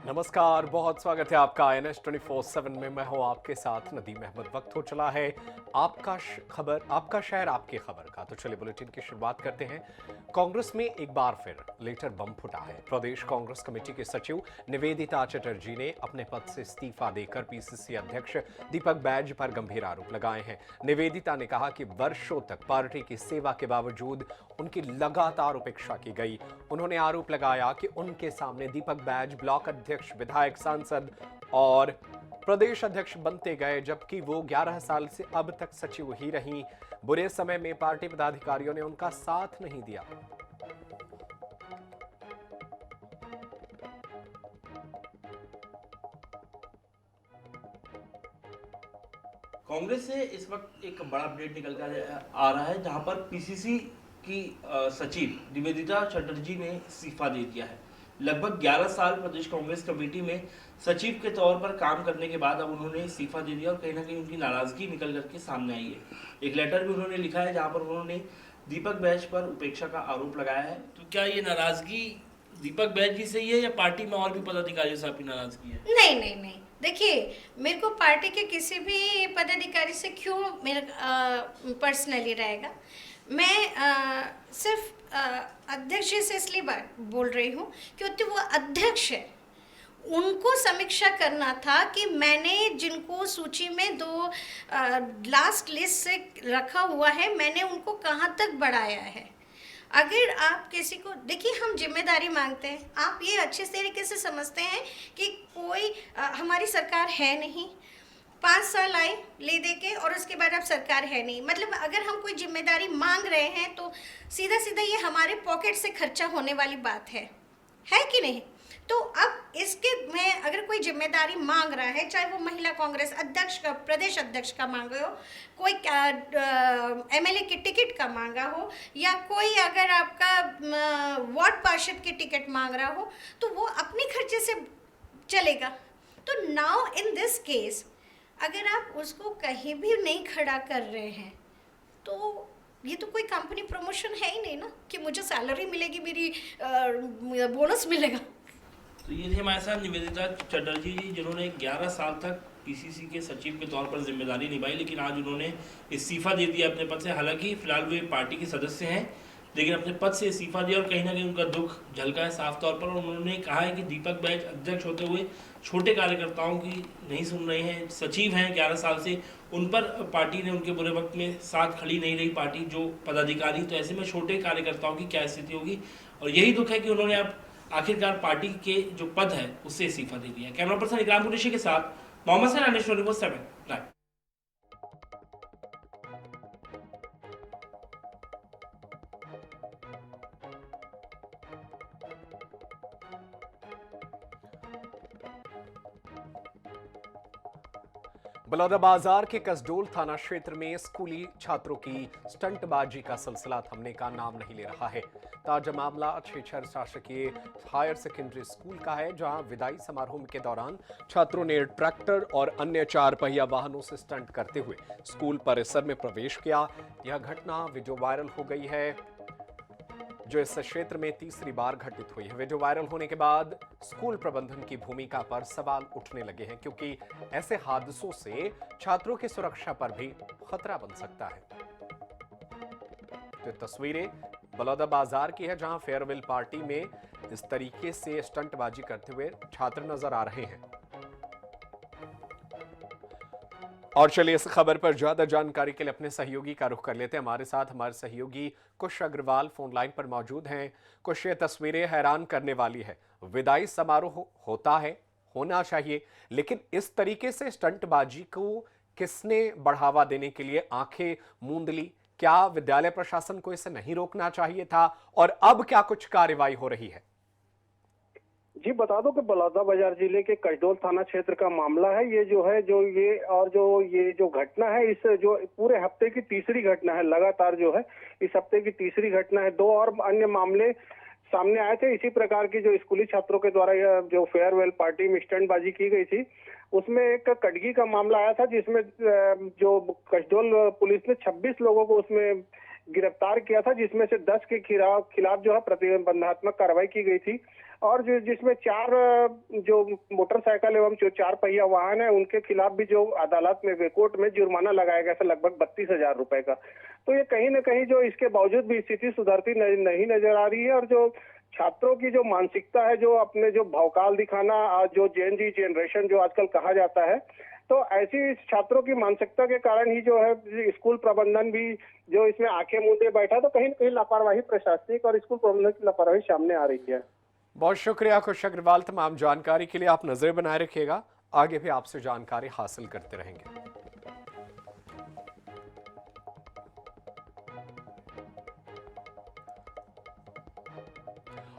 नमस्कार, बहुत स्वागत है आपका INS 24/7 में। मैं हूं आपके साथ नदीम अहमद। वक्त हो चला है आपका शहर आपकी खबर का। तो चलिए बुलेटिन की शुरुआत करते हैं। कांग्रेस में एक बार फिर लेटर बम फुटा है। प्रदेश कांग्रेस कमेटी के सचिव निवेदिता चटर्जी ने अपने पद से इस्तीफा देकर PCC अध्यक्ष दीपक बैज पर गंभीर आरोप लगाए हैं। निवेदिता ने कहा कि वर्षों तक पार्टी की सेवा के बावजूद उनकी लगातार उपेक्षा की गई। उन्होंने आरोप लगाया कि उनके सामने दीपक बैज ब्लॉक अध्यक्ष, विधायक, सांसद और प्रदेश अध्यक्ष बनते गए, जबकि वो 11 साल से अब तक सचिव ही रहीं। बुरे समय में पार्टी पदाधिकारियों ने उनका साथ नहीं दिया। कांग्रेस से इस वक्त एक बड़ा अपडेट निकल कर आ रहा है, जहां पर पीसीसी की सचिव निवेदिता चटर्जी ने इस्तीफा दे दिया है। लगभग 11 साल प्रदेश कांग्रेस कमेटी में सचिव के तौर पर काम करने के बाद अब उन्होंने इस्तीफा दे दिया और कहीं ना कहीं उनकी नाराजगी निकल करके सामने आई है। एक लेटर भी उन्होंने लिखा है जहां पर उन्होंने दीपक बैज पर उपेक्षा का आरोप लगाया है। तो क्या ये नाराजगी दीपक बैज जी से ही है या पार्टी में और भी पदाधिकारियों से आपकी नाराजगी है? नहीं नहीं नहीं, देखिए, मेरे को पार्टी के किसी भी पदाधिकारी से क्यों मेरा पर्सनली रहेगा। मैं सिर्फ अध्यक्ष जी से इसलिए बात बोल रही हूँ क्योंकि वो अध्यक्ष है। उनको समीक्षा करना था कि मैंने जिनको सूची में दो लास्ट लिस्ट से रखा हुआ है, मैंने उनको कहाँ तक बढ़ाया है। अगर आप किसी को देखिए, हम जिम्मेदारी मांगते हैं। आप ये अच्छे तरीके से समझते हैं कि कोई हमारी सरकार है नहीं, 5 साल आए ले दे के और उसके बाद अब सरकार है नहीं। मतलब अगर हम कोई जिम्मेदारी मांग रहे हैं तो सीधा सीधा ये हमारे पॉकेट से खर्चा होने वाली बात है कि नहीं। तो अब इसके में अगर कोई जिम्मेदारी मांग रहा है, चाहे वो महिला कांग्रेस अध्यक्ष का, प्रदेश अध्यक्ष का मांगा हो, कोई MLA की टिकट का मांगा हो, या कोई अगर आपका वार्ड पार्षद की टिकट मांग रहा हो, तो वो अपने खर्चे से चलेगा। तो नाउ इन दिस केस अगर आप उसको कहीं भी नहीं खड़ा कर रहे हैं तो ये तो कोई कंपनी प्रमोशन है ही नहीं ना कि मुझे सैलरी मिलेगी, मेरी बोनस मिलेगा। तो ये थे हमारे साथ निवेदिता चटर्जी जी, जिन्होंने 11 साल तक पीसीसी के सचिव के तौर पर जिम्मेदारी निभाई, लेकिन आज उन्होंने इस्तीफा दे दिया अपने पद से। हालांकि फिलहाल वे पार्टी के सदस्य हैं, लेकिन अपने पद से इस्तीफा दिया और कहीं ना कहीं उनका दुख झलका है साफ तौर पर। और उन्होंने कहा है कि दीपक बैज अध्यक्ष होते हुए छोटे कार्यकर्ताओं की नहीं सुन रहे हैं। सचिव हैं 11 साल से, उन पर पार्टी ने उनके बुरे वक्त में साथ खड़ी नहीं रही पार्टी, जो पदाधिकारी। तो ऐसे में छोटे कार्यकर्ताओं की क्या स्थिति होगी, और यही दुख है कि उन्होंने अब आखिरकार पार्टी के जो पद है उससे इस्तीफा दे दिया। कैमरा पर्सन इकराम कुरैशी के साथ मोहम्मद सैन, INS 24/7 लाइव। बलौदाबाजार के कसडोल थाना क्षेत्र में स्कूली छात्रों की स्टंटबाजी का सिलसिला थमने का नाम नहीं ले रहा है। ताजा मामला छेछर शासकीय हायर सेकेंडरी स्कूल का है, जहां विदाई समारोह के दौरान छात्रों ने ट्रैक्टर और अन्य 4 पहिया वाहनों से स्टंट करते हुए स्कूल परिसर में प्रवेश किया। यह घटना वीडियो वायरल हो गई है, जो इस क्षेत्र में तीसरी बार घटित हुई है। वीडियो वायरल होने के बाद स्कूल प्रबंधन की भूमिका पर सवाल उठने लगे हैं, क्योंकि ऐसे हादसों से छात्रों की सुरक्षा पर भी खतरा बन सकता है। तो तस्वीरें बलौदाबाजार की है, जहां फेयरवेल पार्टी में इस तरीके से स्टंटबाजी करते हुए छात्र नजर आ रहे हैं। और चलिए इस खबर पर ज्यादा जानकारी के लिए अपने सहयोगी का रुख कर लेते हैं। हमारे साथ हमारे सहयोगी कुश अग्रवाल फोन लाइन पर मौजूद हैं। कुछ ये तस्वीरें हैरान करने वाली है। विदाई समारोह होता है, होना चाहिए, लेकिन इस तरीके से स्टंटबाजी को किसने बढ़ावा देने के लिए आंखें मूंद ली? क्या विद्यालय प्रशासन को इसे नहीं रोकना चाहिए था? और अब क्या कुछ कार्रवाई हो रही है? जी बता दो कि बलौदाबाजार जिले के कसडोल थाना क्षेत्र का मामला है। ये जो घटना है, इस जो पूरे हफ्ते की तीसरी घटना है, लगातार जो है इस हफ्ते की तीसरी घटना है। 2 और अन्य मामले सामने आए थे इसी प्रकार की, जो स्कूली छात्रों के द्वारा यह जो फेयरवेल पार्टी में स्टंटबाजी की गई थी। उसमें एक कटगी का मामला आया था, जिसमें जो कसडोल पुलिस ने 26 लोगों को उसमें गिरफ्तार किया था, जिसमें से 10 के खिलाफ जो है प्रतिबंधात्मक कार्रवाई की गई थी। और जिसमें 4 जो मोटरसाइकिल एवं जो 4 पहिया वाहन है उनके खिलाफ भी जो अदालत में कोर्ट में जुर्माना लगाया गया था लगभग 32,000 रुपए का। तो ये कहीं ना कहीं जो इसके बावजूद भी स्थिति सुधरती नहीं नजर आ रही है। और जो छात्रों की जो मानसिकता है, जो अपने जो भौकाल दिखाना, जो जेन-जी जनरेशन जो आजकल कहा जाता है, तो ऐसी छात्रों की मानसिकता के कारण ही जो है स्कूल प्रबंधन भी जो इसमें आंखें मूंदे बैठा, तो कहीं न कहीं लापरवाही प्रशासनिक और स्कूल प्रबंधन की लापरवाही सामने आ रही है। बहुत शुक्रिया खुश अग्रवाल, तमाम जानकारी के लिए। आप नजर बनाए रखिएगा, आगे भी आपसे जानकारी हासिल करते रहेंगे।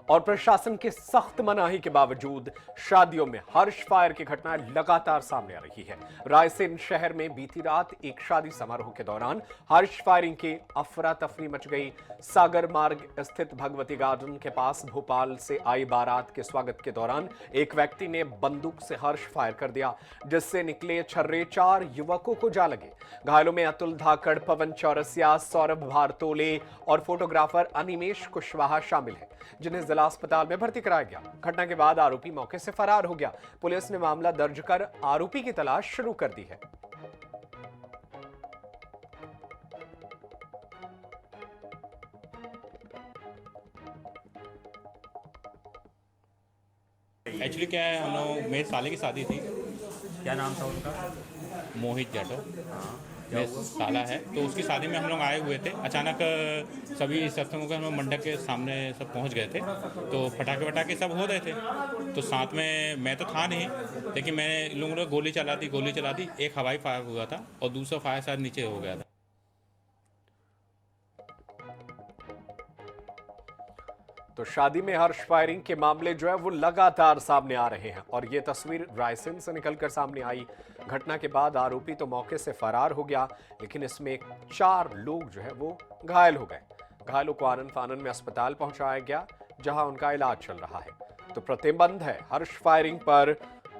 और प्रशासन के सख्त मनाही के बावजूद शादियों में हर्ष फायर की घटनाएं लगातार सामने आ रही है। रायसेन शहर में बीती रात एक शादी समारोह के दौरान हर्ष फायरिंग की अफरा तफरी मच गई। सागर मार्ग स्थित भगवती गार्डन के पास भोपाल से आई बारात के स्वागत के दौरान एक व्यक्ति ने बंदूक से हर्ष फायर कर दिया, जिससे निकले छर्रे 4 युवकों को जा लगे। घायलों में अतुल धाकड़, पवन चौरसिया, सौरभ भारतोले और फोटोग्राफर अनिमेश कुशवाहा शामिल हैं, जिन्हें जिला अस्पताल में भर्ती कराया गया। घटना के बाद आरोपी मौके से फरार हो गया। पुलिस ने मामला दर्ज कर आरोपी की तलाश शुरू कर दी है। एक्चुअली क्या है, हम लोग मेरे साले की शादी थी। क्या नाम था उनका? मोहित जाटो हाँ, मेरे साला है। तो उसकी शादी में हम लोग आए हुए थे। अचानक सभी सत्संगों के हम लोग मंडप के सामने सब पहुंच गए थे, तो पटाखे वटाखे सब हो रहे थे। तो साथ में मैं तो था नहीं, लेकिन मैंने इन लोगों ने गोली चला दी। एक हवाई फायर हुआ था और दूसरा फायर शायद नीचे हो गया था। तो शादी में हर्ष फायरिंग के मामले जो है वो लगातार सामने आ रहे हैं और ये तस्वीर रायसेन से निकलकर सामने आई। घटना के बाद आरोपी तो मौके से फरार हो गया, लेकिन इसमें 4 लोग जो है वो घायल हो गए। घायलों को आनन फानन में अस्पताल पहुंचाया गया, जहां उनका इलाज चल रहा है। तो प्रतिबंध है हर्ष फायरिंग पर,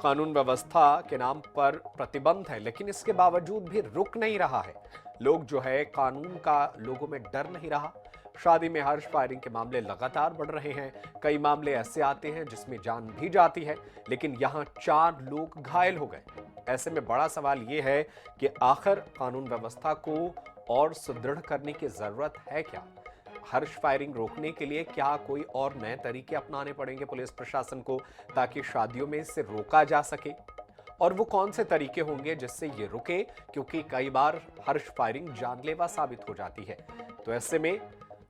कानून व्यवस्था के नाम पर प्रतिबंध है, लेकिन इसके बावजूद भी रुक नहीं रहा है। लोग जो है कानून का लोगों में डर नहीं रहा। शादी में हर्ष फायरिंग के मामले लगातार बढ़ रहे हैं। कई मामले ऐसे आते हैं जिसमें जान भी जाती है, लेकिन यहां 4 लोग घायल हो गए। ऐसे में बड़ा सवाल यह है कि आखिर कानून व्यवस्था को और सुदृढ़ करने की जरूरत है क्या? हर्ष फायरिंग रोकने के लिए क्या कोई और नए तरीके अपनाने पड़ेंगे पुलिस प्रशासन को, ताकि शादियों में इसे रोका जा सके? और वो कौन से तरीके होंगे जिससे ये रुके, क्योंकि कई बार हर्ष फायरिंग जानलेवा साबित हो जाती है। तो ऐसे में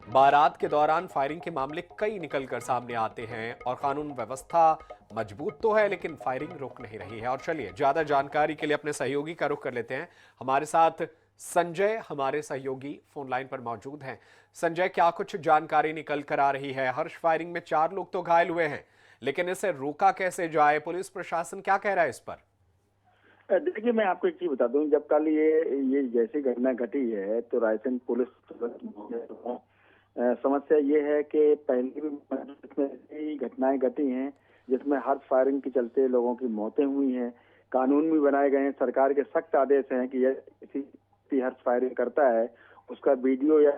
बारात के दौरान फायरिंग के मामले कई निकलकर सामने आते हैं और कानून व्यवस्था मजबूत तो है, लेकिन फायरिंग रुक नहीं रही है। और चलिए ज्यादा जानकारी के लिए अपने सहयोगी का रुख कर लेते हैं। हमारे साथ संजय हमारे सहयोगी फोन लाइन पर मौजूद हैं। संजय, क्या कुछ जानकारी निकल कर आ रही है? हर्ष फायरिंग में 4 लोग तो घायल हुए हैं, लेकिन इसे रोका कैसे जाए? पुलिस प्रशासन क्या कह रहा है इस पर? देखिए, मैं आपको एक चीज बता दूं। जब कल ये जैसी घटना घटी है तो रायसेन पुलिस समस्या ये है कि पहले भी घटनाएं घटी हैं जिसमें हर्ष फायरिंग के चलते लोगों की मौतें हुई हैं। कानून भी बनाए गए हैं, सरकार के सख्त आदेश हैं कि किसी हर्ष फायरिंग करता है उसका वीडियो या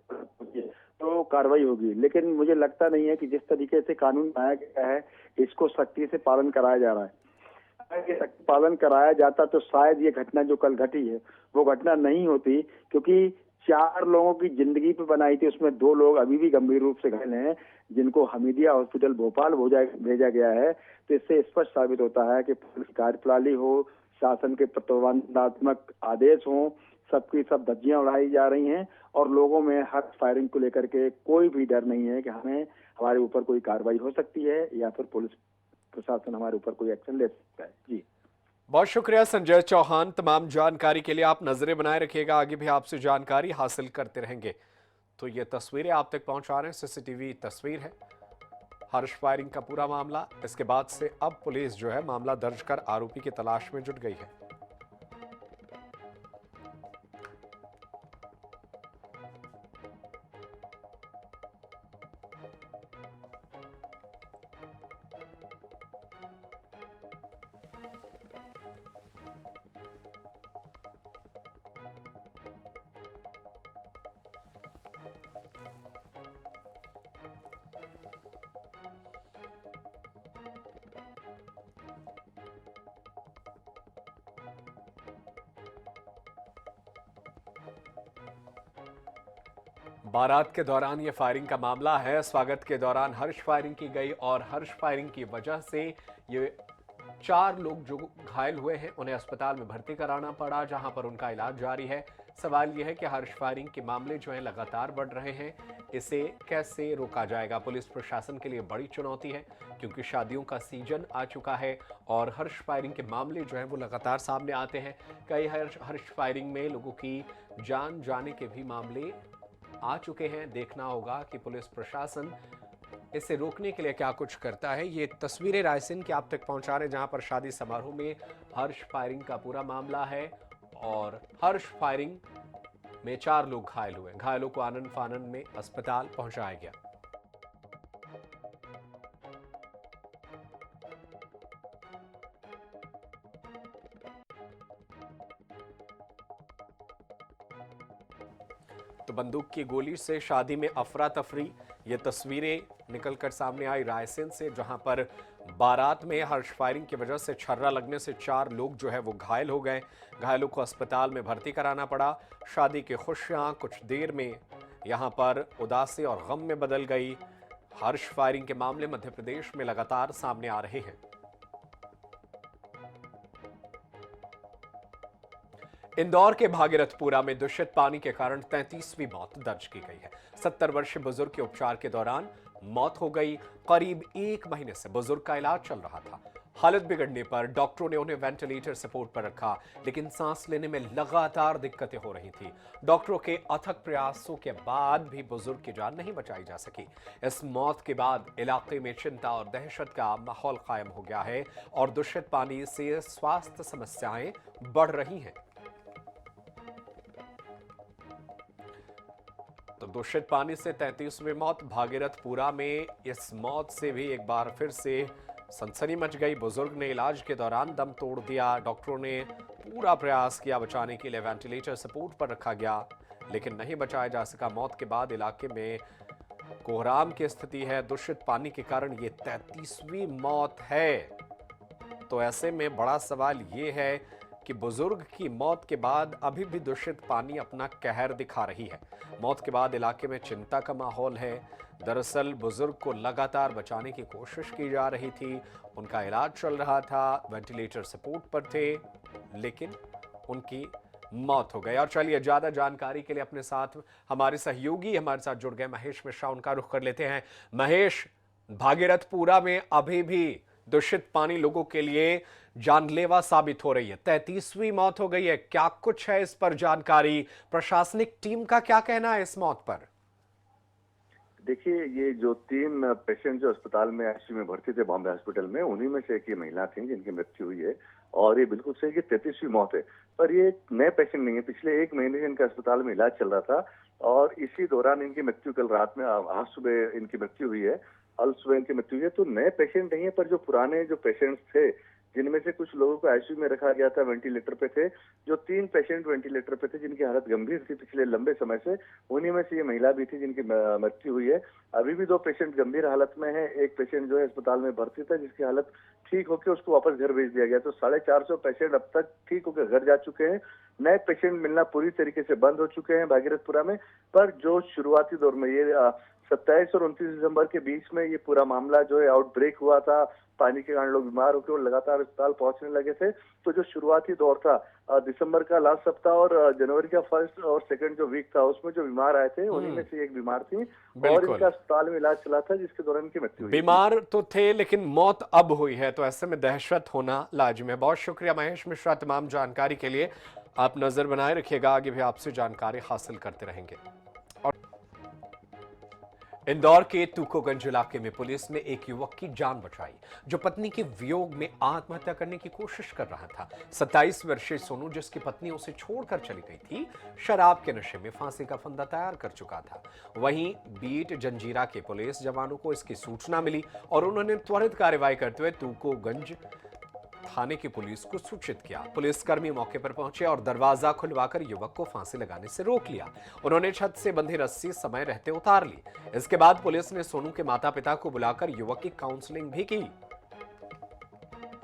तो कार्रवाई होगी। लेकिन मुझे लगता नहीं है कि जिस तरीके से कानून बनाया गया है इसको सख्ती से पालन कराया जा रहा है। अगर पालन कराया जाता तो शायद ये घटना जो कल घटी है वो घटना नहीं होती, क्योंकि 4 लोगों की जिंदगी पे बनाई थी, उसमें 2 लोग अभी भी गंभीर रूप से घायल हैं जिनको हमीदिया हॉस्पिटल भोपाल भेजा गया है। तो इससे स्पष्ट साबित होता है कि पुलिस कार्यप्रणाली हो, शासन के प्रतिबंधात्मक आदेश हो, सबकी सब धज्जियां उड़ाई जा रही हैं और लोगों में हर्ष फायरिंग को लेकर के कोई भी डर नहीं है कि हमारे ऊपर कोई कार्रवाई हो सकती है या फिर पुलिस प्रशासन हमारे ऊपर कोई एक्शन ले सकता है। जी, बहुत शुक्रिया संजय चौहान, तमाम जानकारी के लिए। आप नजरें बनाए रखिएगा, आगे भी आपसे जानकारी हासिल करते रहेंगे। तो ये तस्वीरें आप तक पहुंचा रहे हैं, सीसीटीवी तस्वीर है हर्ष फायरिंग का पूरा मामला। इसके बाद से अब पुलिस जो है मामला दर्ज कर आरोपी की तलाश में जुट गई है। बारात के दौरान ये फायरिंग का मामला है। स्वागत के दौरान हर्ष फायरिंग की गई और हर्ष फायरिंग की वजह से ये 4 लोग जो घायल हुए हैं उन्हें अस्पताल में भर्ती कराना पड़ा, जहां पर उनका इलाज जारी है। सवाल यह है कि हर्ष फायरिंग के मामले जो हैं लगातार बढ़ रहे हैं, इसे कैसे रोका जाएगा? पुलिस प्रशासन के लिए बड़ी चुनौती है क्योंकि शादियों का सीजन आ चुका है और हर्ष फायरिंग के मामले जो हैं वो लगातार सामने आते हैं। कई हर्ष फायरिंग में लोगों की जान जाने के भी मामले आ चुके हैं। देखना होगा कि पुलिस प्रशासन इसे रोकने के लिए क्या कुछ करता है। ये तस्वीरें रायसेन की आप तक पहुंचा रहे, जहां पर शादी समारोह में हर्ष फायरिंग का पूरा मामला है और हर्ष फायरिंग में 4 लोग घायल हुए। घायलों को आनन फानन में अस्पताल पहुंचाया गया। तो बंदूक की गोली से शादी में अफरा तफरी, ये तस्वीरें निकलकर सामने आई रायसेन से, जहां पर बारात में हर्ष फायरिंग की वजह से छर्रा लगने से 4 लोग जो है वो घायल हो गए। घायलों को अस्पताल में भर्ती कराना पड़ा। शादी की खुशियां कुछ देर में यहां पर उदासी और गम में बदल गई। हर्ष फायरिंग के मामले मध्य प्रदेश में लगातार सामने आ रहे हैं। इंदौर के भागीरथपुरा में दूषित पानी के कारण 33वीं मौत दर्ज की गई है। 70 वर्षीय बुजुर्ग के उपचार के दौरान मौत हो गई। करीब 1 महीने से बुजुर्ग का इलाज चल रहा था। हालत बिगड़ने पर डॉक्टरों ने उन्हें वेंटिलेटर सपोर्ट पर रखा, लेकिन सांस लेने में लगातार दिक्कतें हो रही थी। डॉक्टरों के अथक प्रयासों के बाद भी बुजुर्ग की जान नहीं बचाई जा सकी। इस मौत के बाद इलाके में चिंता और दहशत का माहौल कायम हो गया है और दूषित पानी से स्वास्थ्य समस्याएं बढ़ रही हैं। तो दूषित पानी से 33वीं मौत भागीरथपुरा में। इस मौत से भी एक बार फिर से सनसनी मच गई। बुजुर्ग ने इलाज के दौरान दम तोड़ दिया। डॉक्टरों ने पूरा प्रयास किया बचाने के लिए, वेंटिलेटर सपोर्ट पर रखा गया, लेकिन नहीं बचाया जा सका। मौत के बाद इलाके में कोहराम की स्थिति है। दूषित पानी के कारण ये 33वीं मौत है। तो ऐसे में बड़ा सवाल ये है कि बुजुर्ग की मौत के बाद अभी भी दूषित पानी अपना कहर दिखा रही है। मौत के बाद इलाके में चिंता का माहौल है। दरअसल बुजुर्ग को लगातार बचाने की कोशिश की जा रही थी, उनका इलाज चल रहा था, वेंटिलेटर सपोर्ट पर थे, लेकिन उनकी मौत हो गई। और चलिए ज्यादा जानकारी के लिए अपने साथ हमारे सहयोगी हमारे साथ जुड़ गए महेश मिश्रा, उनका रुख कर लेते हैं। महेश, भागीरथपुरा में अभी भी दूषित पानी लोगों के लिए जानलेवा साबित हो रही है। 33वीं मौत हो गई है, क्या कुछ है इस पर जानकारी? प्रशासनिक टीम का क्या कहना है इस मौत पर? देखिए, ये जो 3 पेशेंट जो अस्पताल में आईसीयू में भर्ती थे बॉम्बे हॉस्पिटल में, उन्हीं में से एक ये महिला थी जिनकी मृत्यु हुई है। और ये बिल्कुल सही कि 33वीं मौत है, पर ये नए पेशेंट नहीं है। पिछले 1 महीने से इनका अस्पताल में इलाज चल रहा था और इसी दौरान इनकी मृत्यु कल रात में, आज सुबह इनकी मृत्यु हुई है। कल सुबह इनकी मृत्यु हुई है। तो नए पेशेंट नहीं है, पर जो पुराने जो पेशेंट्स थे, जिनमें से कुछ लोगों को आईसीयू में रखा गया था, वेंटिलेटर पे थे, जो 3 पेशेंट वेंटिलेटर पे थे जिनकी हालत गंभीर थी पिछले लंबे समय से, उन्हीं में से ये महिला भी थी जिनकी मृत्यु हुई है। अभी भी 2 पेशेंट गंभीर हालत में है। एक पेशेंट जो है अस्पताल में भर्ती था, जिसकी हालत ठीक होकर उसको वापस घर भेज दिया गया। तो 450 पेशेंट अब तक ठीक होकर घर जा चुके हैं। नए पेशेंट मिलना पूरी तरीके से बंद हो चुके हैं भागीरथपुरा में। पर जो शुरुआती दौर में ये 27 और 29 दिसंबर के बीच में ये पूरा मामला जो है आउटब्रेक हुआ था, पानी के कारण लोग बीमार होकर और लगातार अस्पताल पहुंचने लगे थे। तो जो शुरुआती दौर था दिसंबर का लास्ट सप्ताह और जनवरी का फर्स्ट और सेकंड जो वीक था, उसमें जो बीमार आए थे उन्हीं में से एक बीमार थी और इनका अस्पताल में इलाज चला था, जिसके दौरान इनकी मृत्यु हुई। बीमार तो थे लेकिन मौत अब हुई है, तो ऐसे में दहशत होना लाजिम है। बहुत शुक्रिया महेश मिश्रा तमाम जानकारी के लिए। आप नजर बनाए रखिएगा, आगे भी आपसे जानकारी हासिल करते रहेंगे। और इंदौर के तुकोगंज इलाके में पुलिस ने एक युवक की जान बचाई जो पत्नी के वियोग में आत्महत्या करने की कोशिश कर रहा था। 27 वर्षीय सोनू, जिसकी पत्नी उसे छोड़कर चली गई थी, शराब के नशे में फांसी का फंदा तैयार कर चुका था। वहीं बीट जंजीरा के पुलिस जवानों को इसकी सूचना मिली और उन्होंने त्वरित कार्रवाई करते हुए तुकोगंज थाने की पुलिस को सूचित किया। पुलिसकर्मी मौके पर पहुंचे और दरवाजा खुलवाकर युवक को फांसी लगाने से रोक लिया। उन्होंने छत से बंधी रस्सी समय रहते उतार ली। इसके बाद पुलिस ने सोनू के माता-पिता को बुलाकर युवक की काउंसलिंग भी की।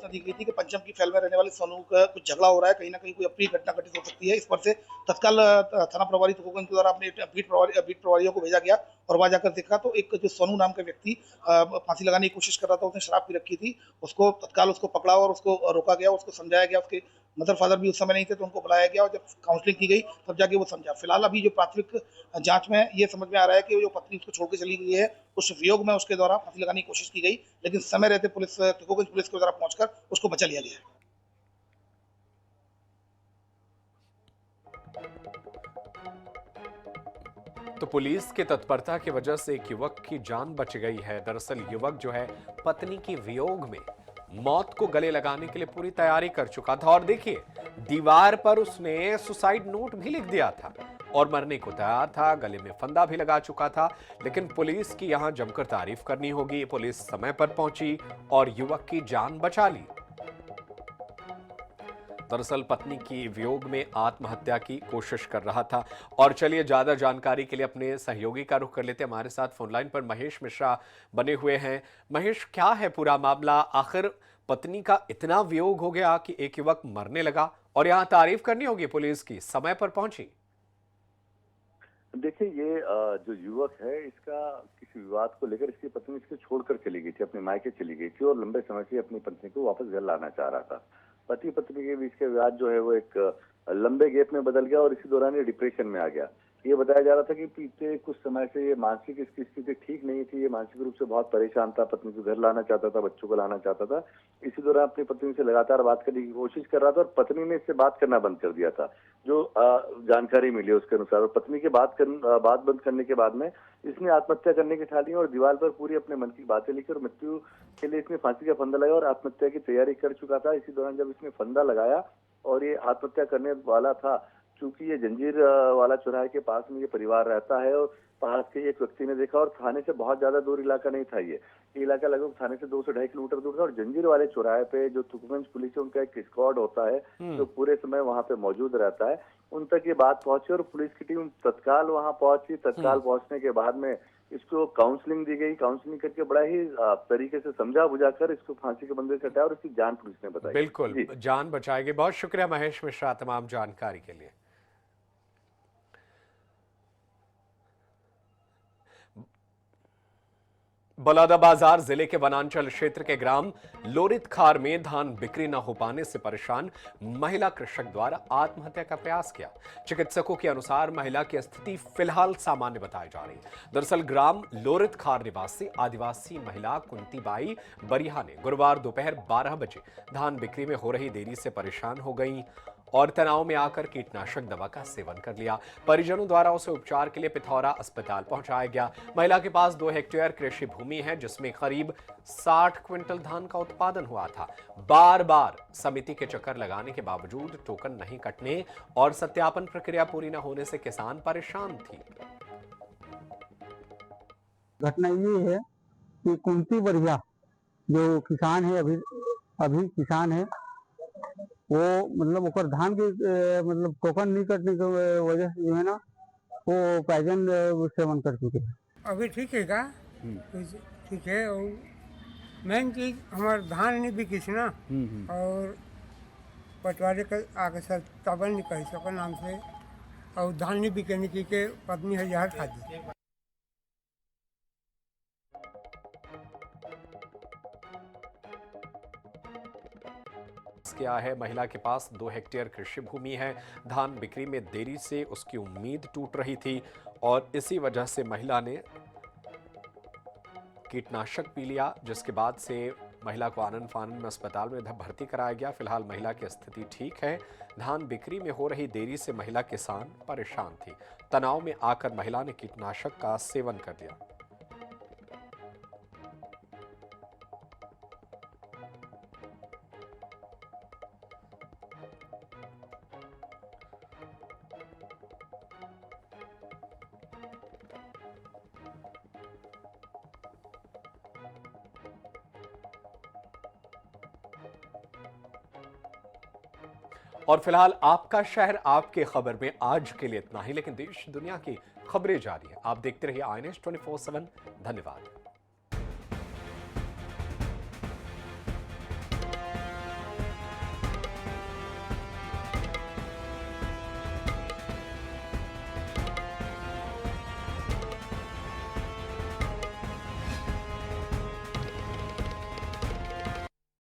सूचना दी गई थी कि पंचम की फैल में रहने वाले सोनू का कुछ झगड़ा हो रहा है, कहीं ना कहीं कोई अप्रिय घटना घटित हो सकती है। इस पर से तत्काल थाना प्रभारी तुकोगंज के द्वारा अपने बीट प्रभारियों को भेजा गया और वहां जाकर देखा तो एक जो सोनू नाम का व्यक्ति फांसी लगाने की कोशिश कर रहा था, उसने शराब पी रखी थी। उसको तत्काल उसको पकड़ा और उसको रोका गया, उसको समझाया गया। उसके मदर फादर भी उस समय नहीं थे तो उनको बुलाया गया और जब काउंसलिंग की गई तब जाके वो समझा। फिलहाल अभी जो प्राथमिक जांच में ये समझ में आ रहा है कि जो पत्नी उसको छोड़ के चली गई है, उस वियोग में उसके द्वारा फांसी लगाने की कोशिश की गई, लेकिन समय रहते तुकोगंज पुलिस के द्वारा पहुंचकर उसको बचा लिया गया। तो पुलिस की तत्परता की वजह से एक युवक की जान बच गई है। दरअसल युवक जो है पत्नी की वियोग में मौत को गले लगाने के लिए पूरी तैयारी कर चुका था और देखिए दीवार पर उसने सुसाइड नोट भी लिख दिया था और मरने को तैयार था, गले में फंदा भी लगा चुका था। लेकिन पुलिस की यहां जमकर तारीफ करनी होगी। पुलिस समय पर पहुंची और युवक की जान बचा ली। दरअसल पत्नी की वियोग में आत्महत्या की कोशिश कर रहा था। और चलिए ज्यादा जानकारी के लिए अपने सहयोगी का रुख कर लेते हैं। हमारे साथ फोनलाइन पर महेश मिश्रा बने हुए हैं। महेश, क्या है पूरा मामला? आखिर पत्नी का इतना वियोग हो गया कि एक युवक मरने लगा और यहां तारीफ करनी होगी पुलिस की, समय पर पहुंची। देखिए, ये जो युवक है इसका किसी विवाद को लेकर इसकी पत्नी इसको छोड़कर चली गई थी, अपने मायके चली गई थी और लंबे समय से अपनी पत्नी को वापस घर लाना चाह रहा था। पति पत्नी के बीच का विवाद जो है वो एक लंबे गैप में बदल गया और इसी दौरान ये डिप्रेशन में आ गया। ये बताया जा रहा था कि बीते कुछ समय से ये मानसिक इसकी स्थिति ठीक नहीं थी, ये मानसिक रूप से बहुत परेशान था, पत्नी को घर लाना चाहता था, बच्चों को लाना चाहता था। इसी दौरान अपनी पत्नी से लगातार बात करने की कोशिश कर रहा था और पत्नी ने इससे बात करना बंद कर दिया था, जो जानकारी मिली उसके अनुसार। और पत्नी के बात बंद करने के बाद में इसने आत्महत्या करने की ठानी और दीवार पर पूरी अपने मन की बातें लिखी और मृत्यु के लिए इसने फांसी का फंदा लगाया और आत्महत्या की तैयारी कर चुका था। इसी दौरान जब इसने फंदा लगाया और ये आत्महत्या करने वाला था, चूंकि ये जंजीर वाला चौराहे के पास में ये परिवार रहता है और पास के एक व्यक्ति ने देखा और थाने से बहुत ज्यादा दूर इलाका नहीं था। ये इलाका लगभग थाने से 2 से 2.5 किलोमीटर दूर था और जंजीर वाले चौराहे पे जो तुकोगंज पुलिस है उनका एक स्क्वाड होता है जो पूरे समय वहां पे मौजूद रहता है। उन तक ये बात पहुंची और पुलिस की टीम तत्काल वहां पहुंची। तत्काल पहुंचने के बाद में इसको काउंसलिंग दी गई। काउंसलिंग करके बड़ा ही तरीके से समझा बुझाकर इसको फांसी के बंधे से हटाया और इसकी जान पुलिस ने बताई। बिल्कुल, जान बचाएगी। बहुत शुक्रिया महेश मिश्रा तमाम जानकारी के लिए। बलौदाबाजार जिले के वनांचल क्षेत्र के ग्राम लोरित खार में धान बिक्री न हो पाने से परेशान महिला कृषक द्वारा आत्महत्या का प्रयास किया। चिकित्सकों के अनुसार महिला की स्थिति फिलहाल सामान्य बताई जा रही। दरअसल ग्राम लोरित खार निवासी आदिवासी महिला कुंतीबाई बरिहा ने गुरुवार दोपहर 12 बजे धान बिक्री में हो रही देरी से परेशान हो गई और तनाव में आकर कीटनाशक दवा का सेवन कर लिया। परिजनों द्वारा उसे उपचार के लिए पिथौरा अस्पताल पहुंचाया गया। महिला के पास 2 हेक्टेयर कृषि भूमि है जिसमें करीब 60 क्विंटल धान का उत्पादन हुआ था। बार बार समिति के चक्कर लगाने के बावजूद टोकन नहीं कटने और सत्यापन प्रक्रिया पूरी न होने से किसान परेशान थी। घटना ये है कि कुंती बरिया जो किसान है, अभी किसान है, वो मतलब ओकर धान के मतलब टोकन नहीं कटने की वजह से जो है ना वो पॉइजन सेवन कर चुके हैं। अभी ठीक है का ठीक है। और मेन चीज हमारे धान नहीं बिकिस ना और पटवारी का आगे सर तबल नहीं कही सको नाम से और धान नहीं बिकने की के पत्नी है जहर खा दी। किया है। महिला के पास 2 हेक्टेयर कृषि भूमि है। धान बिक्री में देरी से उसकी उम्मीद टूट रही थी और इसी वजह से महिला ने कीटनाशक पी लिया, जिसके बाद से महिला को आनन फानन में अस्पताल में भर्ती कराया गया। फिलहाल महिला की स्थिति ठीक है। धान बिक्री में हो रही देरी से महिला किसान परेशान थी। तनाव में आकर महिला ने कीटनाशक का सेवन कर लिया। और फिलहाल आपका शहर आपके खबर में आज के लिए इतना ही, लेकिन देश दुनिया की खबरें जारी है। आप देखते रहिए INS 24/7। धन्यवाद।